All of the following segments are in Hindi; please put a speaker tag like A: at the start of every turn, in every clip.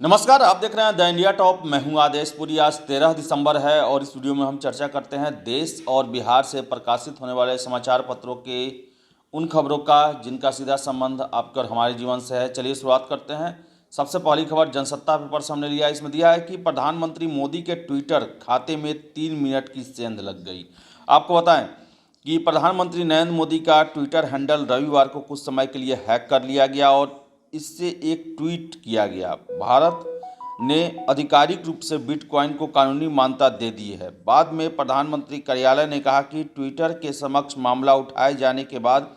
A: नमस्कार, आप देख रहे हैं द इंडिया टॉप। मैं हूं आदेश पुरी। आज 13 दिसंबर है और इस वीडियो में हम चर्चा करते हैं देश और बिहार से प्रकाशित होने वाले समाचार पत्रों के उन खबरों का जिनका सीधा संबंध आपके और हमारे जीवन से है। चलिए शुरुआत करते हैं। सबसे पहली खबर जनसत्ता पेपर से हमने लिया। इसमें दिया है कि प्रधानमंत्री मोदी के ट्विटर खाते में 3 मिनट की सेंध लग गई। आपको बताएं कि प्रधानमंत्री नरेंद्र मोदी का ट्विटर हैंडल रविवार को कुछ समय के लिए हैक कर लिया गया और इससे एक ट्वीट किया गया। भारत ने आधिकारिक रूप से बिटकॉइन को कानूनी मान्यता दे दी है। बाद में प्रधानमंत्री कार्यालय ने कहा कि ट्विटर के समक्ष मामला उठाए जाने के बाद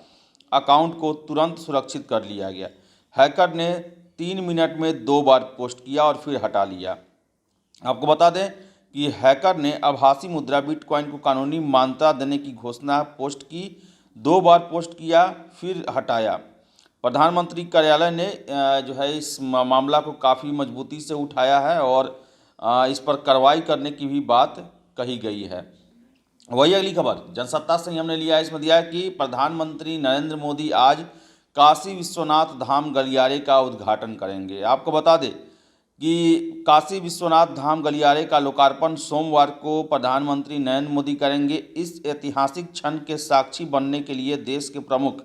A: अकाउंट को तुरंत सुरक्षित कर लिया गया। हैकर ने 3 मिनट में 2 बार पोस्ट किया और फिर हटा लिया। आपको बता दें कि हैकर ने आभासी मुद्रा बिटकॉइन को कानूनी मान्यता देने की घोषणा पोस्ट की, 2 बार पोस्ट किया फिर हटाया। प्रधानमंत्री कार्यालय ने जो है इस मामला को काफ़ी मजबूती से उठाया है और इस पर कार्रवाई करने की भी बात कही गई है। वही अगली खबर जनसत्ता से ही हमने लिया है। इसमें दिया है कि प्रधानमंत्री नरेंद्र मोदी आज काशी विश्वनाथ धाम गलियारे का उद्घाटन करेंगे। आपको बता दें कि काशी विश्वनाथ धाम गलियारे का लोकार्पण सोमवार को प्रधानमंत्री नरेंद्र मोदी करेंगे। इस ऐतिहासिक क्षण के साक्षी बनने के लिए देश के प्रमुख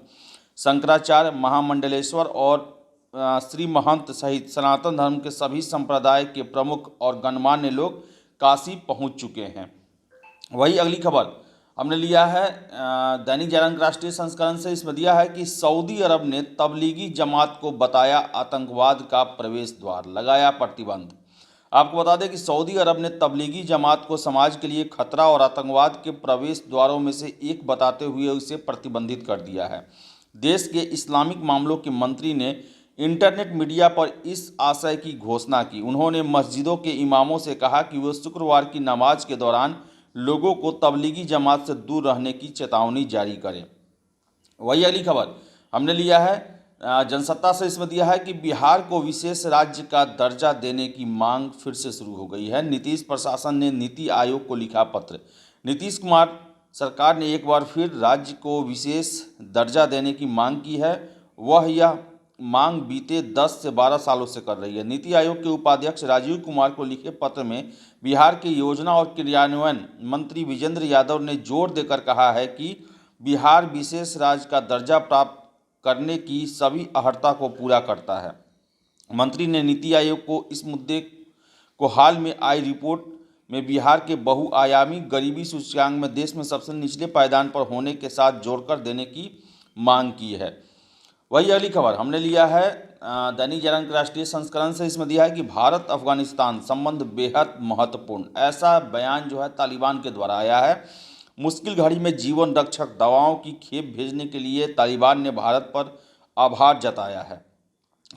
A: शंकराचार्य, महामंडलेश्वर और श्री महंत सहित सनातन धर्म के सभी संप्रदाय के प्रमुख और गणमान्य लोग काशी पहुंच चुके हैं। वही अगली खबर हमने लिया है दैनिक जागरण राष्ट्रीय संस्करण से। इसमें दिया है कि सऊदी अरब ने तबलीगी जमात को बताया आतंकवाद का प्रवेश द्वार, लगाया प्रतिबंध। आपको बता दें कि सऊदी अरब ने तबलीगी जमात को समाज के लिए खतरा और आतंकवाद के प्रवेश द्वारों में से एक बताते हुए उसे प्रतिबंधित कर दिया है। देश के इस्लामिक मामलों के मंत्री ने इंटरनेट मीडिया पर इस आशय की घोषणा की। उन्होंने मस्जिदों के इमामों से कहा कि वे शुक्रवार की नमाज के दौरान लोगों को तबलीगी जमात से दूर रहने की चेतावनी जारी करें। वही अगली खबर हमने लिया है जनसत्ता से। इसमें दिया है कि बिहार को विशेष राज्य का दर्जा देने की मांग फिर से शुरू हो गई है। नीतीश प्रशासन ने नीति आयोग को लिखा पत्र। नीतीश कुमार सरकार ने एक बार फिर राज्य को विशेष दर्जा देने की मांग की है। वह यह मांग बीते 10 से 12 सालों से कर रही है। नीति आयोग के उपाध्यक्ष राजीव कुमार को लिखे पत्र में बिहार के योजना और क्रियान्वयन मंत्री विजेंद्र यादव ने जोर देकर कहा है कि बिहार विशेष राज्य का दर्जा प्राप्त करने की सभी अर्हता को पूरा करता है। मंत्री ने नीति आयोग को इस मुद्दे को हाल में आई रिपोर्ट में बिहार के बहुआयामी गरीबी सूचकांक में देश में सबसे निचले पायदान पर होने के साथ जोड़कर देने की मांग की है। वही अगली खबर हमने लिया है दैनिक जागरण राष्ट्रीय संस्करण से। इसमें दिया है कि भारत अफगानिस्तान संबंध बेहद महत्वपूर्ण, ऐसा बयान जो है तालिबान के द्वारा आया है। मुश्किल घड़ी में जीवन रक्षक दवाओं की खेप भेजने के लिए तालिबान ने भारत पर आभार जताया है।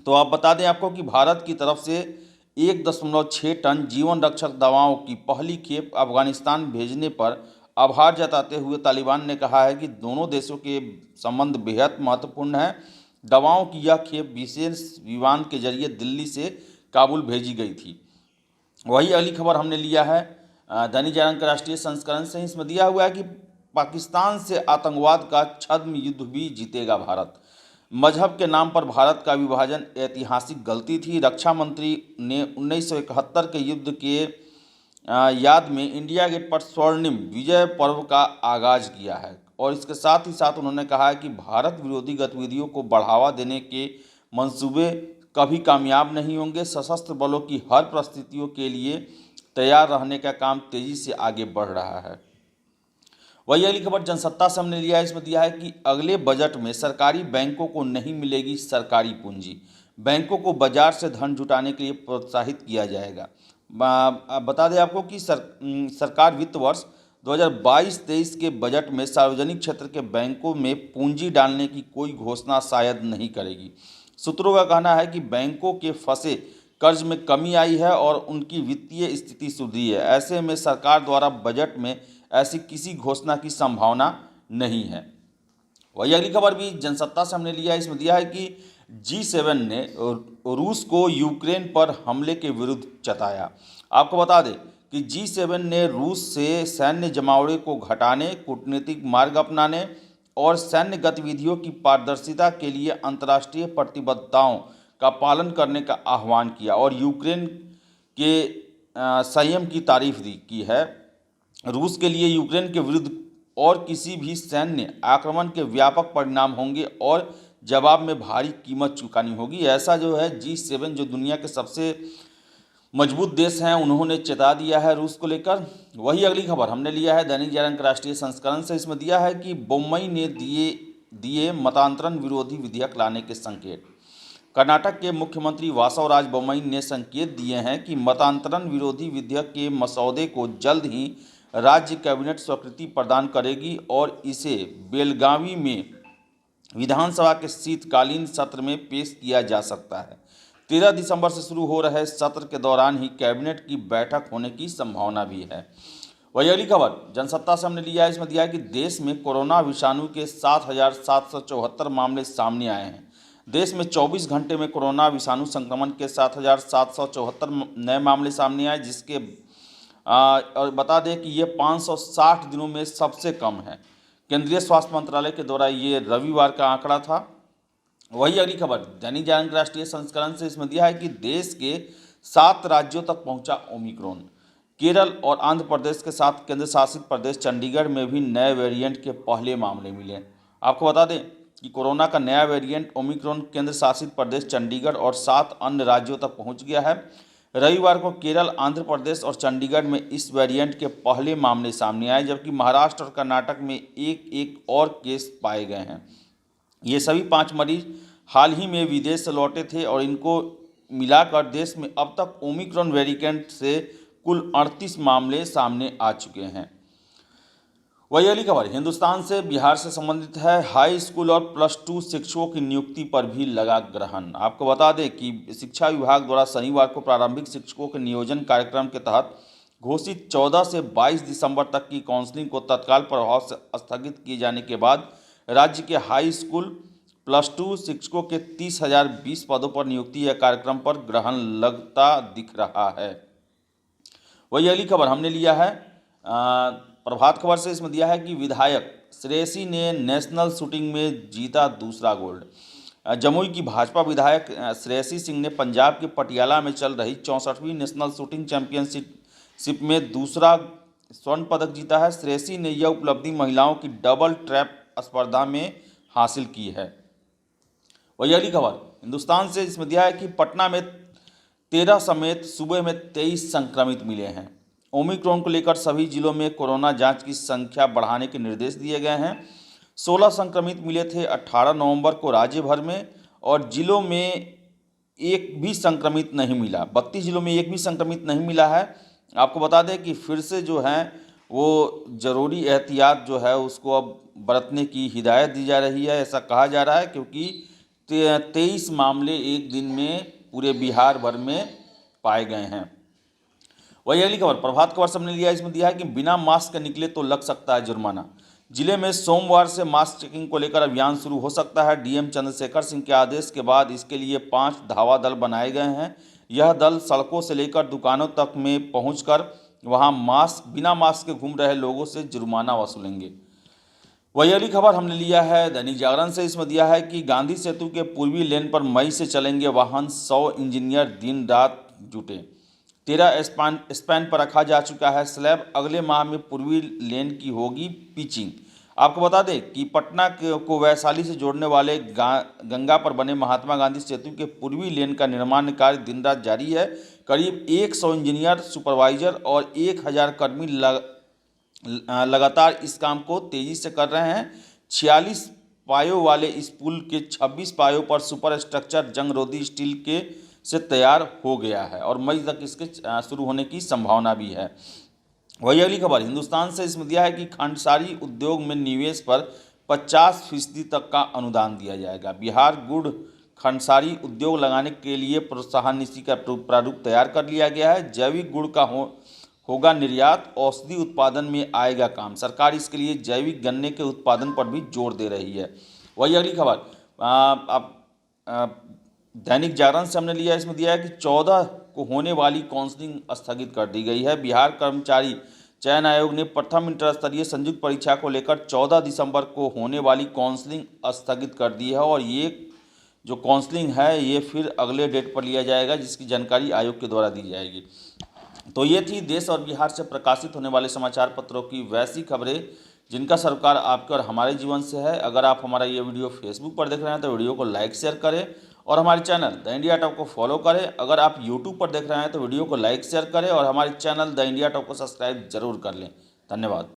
A: तो आप बता दें आपको कि भारत की तरफ से 1.6 टन जीवन रक्षक दवाओं की पहली खेप अफगानिस्तान भेजने पर आभार जताते हुए तालिबान ने कहा है कि दोनों देशों के संबंध बेहद महत्वपूर्ण है। दवाओं की यह खेप विशेष विमान के जरिए दिल्ली से काबुल भेजी गई थी। वही अगली खबर हमने लिया है दैनिक जागरण के राष्ट्रीय संस्करण से। इसमें दिया हुआ है कि पाकिस्तान से आतंकवाद का छद्म युद्ध भी जीतेगा भारत। मजहब के नाम पर भारत का विभाजन ऐतिहासिक गलती थी। रक्षा मंत्री ने 1971 के युद्ध के याद में इंडिया गेट पर स्वर्णिम विजय पर्व का आगाज किया है और इसके साथ ही साथ उन्होंने कहा है कि भारत विरोधी गतिविधियों को बढ़ावा देने के मंसूबे कभी कामयाब नहीं होंगे। सशस्त्र बलों की हर परिस्थितियों के लिए तैयार रहने का काम तेजी से आगे बढ़ रहा है। वही अगली खबर जनसत्ता से हमने लिया है। इसमें दिया है कि अगले बजट में सरकारी बैंकों को नहीं मिलेगी सरकारी पूंजी। बैंकों को बाजार से धन जुटाने के लिए प्रोत्साहित किया जाएगा। बता दें आपको कि सरकार वित्त वर्ष 2022-23 के बजट में सार्वजनिक क्षेत्र के बैंकों में पूंजी डालने की कोई घोषणा शायद नहीं करेगी। सूत्रों का कहना है कि बैंकों के फंसे कर्ज में कमी आई है और उनकी वित्तीय स्थिति सुधरी है। ऐसे में सरकार द्वारा बजट में ऐसी किसी घोषणा की संभावना नहीं है। वही अगली खबर भी जनसत्ता से हमने लिया है। इसमें दिया है कि G7 ने रूस को यूक्रेन पर हमले के विरुद्ध चताया। आपको बता दें कि G7 ने रूस से सैन्य जमावड़े को घटाने, कूटनीतिक मार्ग अपनाने और सैन्य गतिविधियों की पारदर्शिता के लिए अंतर्राष्ट्रीय प्रतिबद्धताओं का पालन करने का आह्वान किया और यूक्रेन के संयम की तारीफ की है। रूस के लिए यूक्रेन के विरुद्ध और किसी भी सैन्य आक्रमण के व्यापक परिणाम होंगे और जवाब में भारी कीमत चुकानी होगी। ऐसा जो है G7 जो दुनिया के सबसे मजबूत देश हैं, उन्होंने चेता दिया है रूस को लेकर। वही अगली खबर हमने लिया है दैनिक जागरण के राष्ट्रीय संस्करण से। इसमें दिया है कि बोम्मई ने दिए मतांतरण विरोधी विधेयक लाने के संकेत। कर्नाटक के मुख्यमंत्री वासवराज बोम्मई ने संकेत दिए हैं कि मतांतरण विरोधी विधेयक के मसौदे को जल्द ही राज्य कैबिनेट स्वीकृति प्रदान करेगी और इसे बेलगावी में विधानसभा के शीतकालीन सत्र में पेश किया जा सकता है। 13 दिसंबर से शुरू हो रहे सत्र के दौरान ही कैबिनेट की बैठक होने की संभावना भी है। वही अगली खबर जनसत्ता से हमने लिया है। इसमें दिया है कि देश में कोरोना विषाणु के 7,774 मामले सामने आए हैं। देश में 24 घंटे में कोरोना विषाणु संक्रमण के 7,774 नए मामले सामने आए, जिसके और बता दें कि ये 560 दिनों में सबसे कम है। केंद्रीय स्वास्थ्य मंत्रालय के द्वारा ये रविवार का आंकड़ा था। वही अगली खबर दैनिक जागरण राष्ट्रीय संस्करण से। इसमें दिया है कि देश के 7 राज्यों तक पहुंचा ओमिक्रॉन। केरल और आंध्र प्रदेश के साथ केंद्र शासित प्रदेश चंडीगढ़ में भी नए वेरिएंट के पहले मामले मिले। आपको बता दें कि कोरोना का नया वेरिएंट ओमिक्रॉन केंद्र शासित प्रदेश चंडीगढ़ और 7 अन्य राज्यों तक पहुंच गया है। रविवार को केरल, आंध्र प्रदेश और चंडीगढ़ में इस वेरिएंट के पहले मामले सामने आए, जबकि महाराष्ट्र और कर्नाटक में एक और केस पाए गए हैं। ये सभी 5 मरीज हाल ही में विदेश से लौटे थे और इनको मिलाकर देश में अब तक ओमिक्रॉन वेरिएंट से कुल 38 मामले सामने आ चुके हैं। वही अगली खबर हिंदुस्तान से बिहार से संबंधित है। हाई स्कूल और +2 शिक्षकों की नियुक्ति पर भी लगा ग्रहण। आपको बता दें कि शिक्षा विभाग द्वारा शनिवार को प्रारंभिक शिक्षकों के नियोजन कार्यक्रम के तहत घोषित 14 से 22 दिसंबर तक की काउंसलिंग को तत्काल प्रभाव से स्थगित किए जाने के बाद राज्य के हाई स्कूल +2 शिक्षकों के 30,020 पदों पर नियुक्ति या कार्यक्रम पर ग्रहण लगता दिख रहा है। वही अगली खबर हमने लिया है प्रभात खबर से। इसमें दिया है कि विधायक श्रेयसी ने नेशनल शूटिंग में जीता दूसरा गोल्ड। जमुई की भाजपा विधायक श्रेयसी सिंह ने पंजाब के पटियाला में चल रही 64वीं नेशनल शूटिंग चैंपियनशिप में दूसरा स्वर्ण पदक जीता है। श्रेयसी ने यह उपलब्धि महिलाओं की डबल ट्रैप स्पर्धा में हासिल की है। वही अगली खबर हिंदुस्तान से। इसमें दिया है कि पटना में 13 समेत सूबे में 23 संक्रमित मिले हैं। ओमिक्रॉन को लेकर सभी जिलों में कोरोना जांच की संख्या बढ़ाने के निर्देश दिए गए हैं। 16 संक्रमित मिले थे 18 नवंबर को राज्य भर में, और जिलों में एक भी संक्रमित नहीं मिला। 32 जिलों में एक भी संक्रमित नहीं मिला है। आपको बता दें कि फिर से जो है वो ज़रूरी एहतियात जो है उसको अब बरतने की हिदायत दी जा रही है, ऐसा कहा जा रहा है, क्योंकि 23 मामले एक दिन में पूरे बिहार भर में पाए गए हैं। वही अगली खबर प्रभात खबर से हमने लिया। इसमें दिया है कि बिना मास्क के निकले तो लग सकता है जुर्माना। जिले में सोमवार से मास्क चेकिंग को लेकर अभियान शुरू हो सकता है। डीएम चंद्रशेखर सिंह के आदेश के बाद इसके लिए 5 धावा दल बनाए गए हैं। यह दल सड़कों से लेकर दुकानों तक में पहुंचकर वहां बिना मास्क के घूम रहे लोगों से जुर्माना वसूलेंगे। वही अगली खबर हमने लिया है दैनिक जागरण से। इसमें दिया है कि गांधी सेतु के पूर्वी लेन पर मई से चलेंगे वाहन। 100 इंजीनियर दिन रात जुटे। 13 स्पैन पर रखा जा चुका है स्लैब। अगले माह में पूर्वी लेन की होगी पिचिंग। आपको बता दें कि पटना को वैशाली से जोड़ने वाले गंगा पर बने महात्मा गांधी सेतु के पूर्वी लेन का निर्माण कार्य दिन रात जारी है। करीब 100 इंजीनियर, सुपरवाइजर और 1000 कर्मी लगातार इस काम को तेजी से कर रहे हैं। 46 पायों वाले इस पुल के 26 पायों पर सुपर स्ट्रक्चर जंगरोधी स्टील के से तैयार हो गया है और मई तक इसके शुरू होने की संभावना भी है। वही अगली खबर हिंदुस्तान से। इसमें दिया है कि खांडसारी उद्योग में निवेश पर 50% तक का अनुदान दिया जाएगा। बिहार गुड़ खांडसारी उद्योग लगाने के लिए प्रोत्साहन नीति का प्रारूप तैयार कर लिया गया है। जैविक गुड़ का होगा निर्यात। औषधि उत्पादन में आएगा काम। सरकार इसके लिए जैविक गन्ने के उत्पादन पर भी जोर दे रही है। वही अगली खबर दैनिक जागरण से हमने लिया। इसमें दिया है कि 14 को होने वाली काउंसलिंग स्थगित कर दी गई है। बिहार कर्मचारी चयन आयोग ने प्रथम इंटर स्तरीय संयुक्त परीक्षा को लेकर 14 दिसंबर को होने वाली काउंसलिंग स्थगित कर दी है और जो काउंसलिंग है ये फिर अगले डेट पर लिया जाएगा, जिसकी जानकारी आयोग के द्वारा दी जाएगी। तो ये थी देश और बिहार से प्रकाशित होने वाले समाचार पत्रों की वैसी खबरें जिनका सरोकार आपके और हमारे जीवन से है। अगर आप हमारा ये वीडियो फेसबुक पर देख रहे हैं तो वीडियो को लाइक शेयर करें और हमारे चैनल द इंडिया टॉप को फॉलो करें। अगर आप यूट्यूब पर देख रहे हैं तो वीडियो को लाइक शेयर करें और हमारे चैनल द इंडिया टॉप को सब्सक्राइब जरूर कर लें। धन्यवाद।